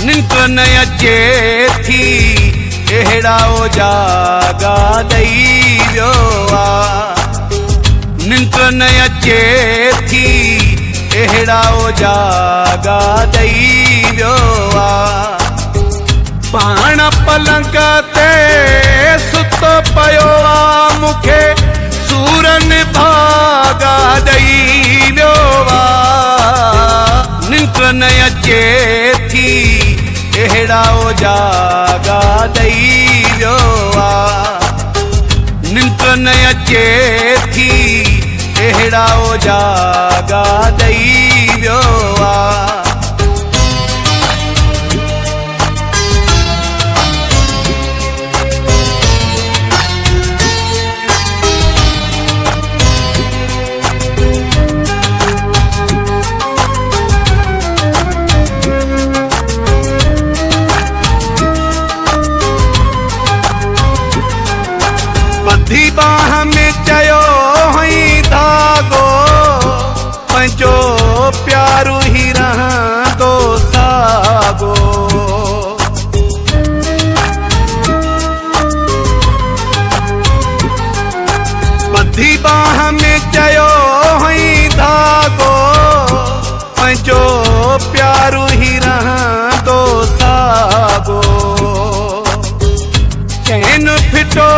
निंक न अचे थी अहिड़ा ओ जागा ॾेई वियो आहे। निंक न अचे थी अहिड़ा ओ जागा ॾेई वियो आहे। पाण पलंग ते सुतो पियो आहे मूंखे सूरनि भागा ॾेई वियो आहे। निंक न अचे थी अहिड़ा ओ जागा ॾेई वियो आहे। निंक न अचे थी अहिड़ा ओ जागा ॾेई वियो आहे। ॿधी बाह में चयो हुई धागो पंहिंजो प्यारो ही रहंदो सागो। ॿधी बाह में चयो हुई धागो पंहिंजो प्यारो ही रहंदो सागो। चैन फिटो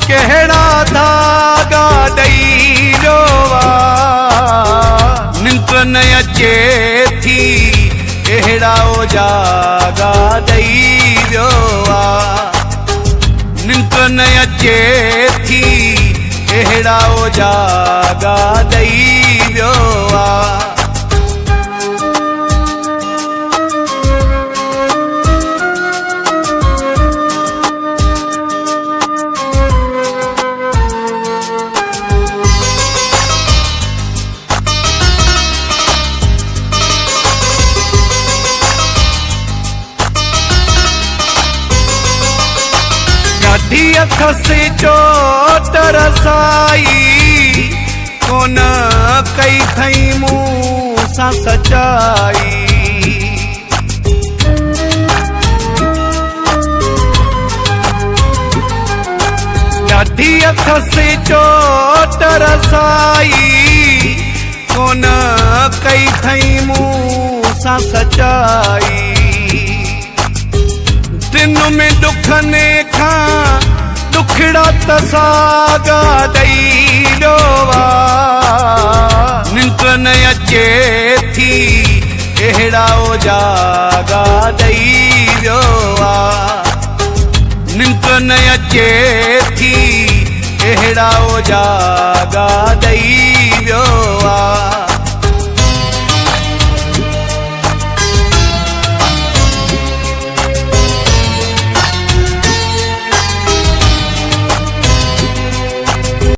कहिड़ा धागा ॾेई वियो आहे। निंक न अचे थी अहिड़ा ओ जागा ॾेई वियो आहे। निंक न अचे थी अहिड़ा ओ जागा ॾेई वियो आहे। ढी अख से चोट रसाई कोन कई थई मूं सां सचाई। ढी अख से चोट रसाई कोन कई थई मूं सां सचाई। दिन में दुखने खां दुखड़ा तसागा ॾेई वियो आहे। निंक न अचे थी अहिड़ा ओ जागा ॾेई वियो आहे। निंक न अचे थी अहिड़ा ओ जागा ॾेई वियो आहे।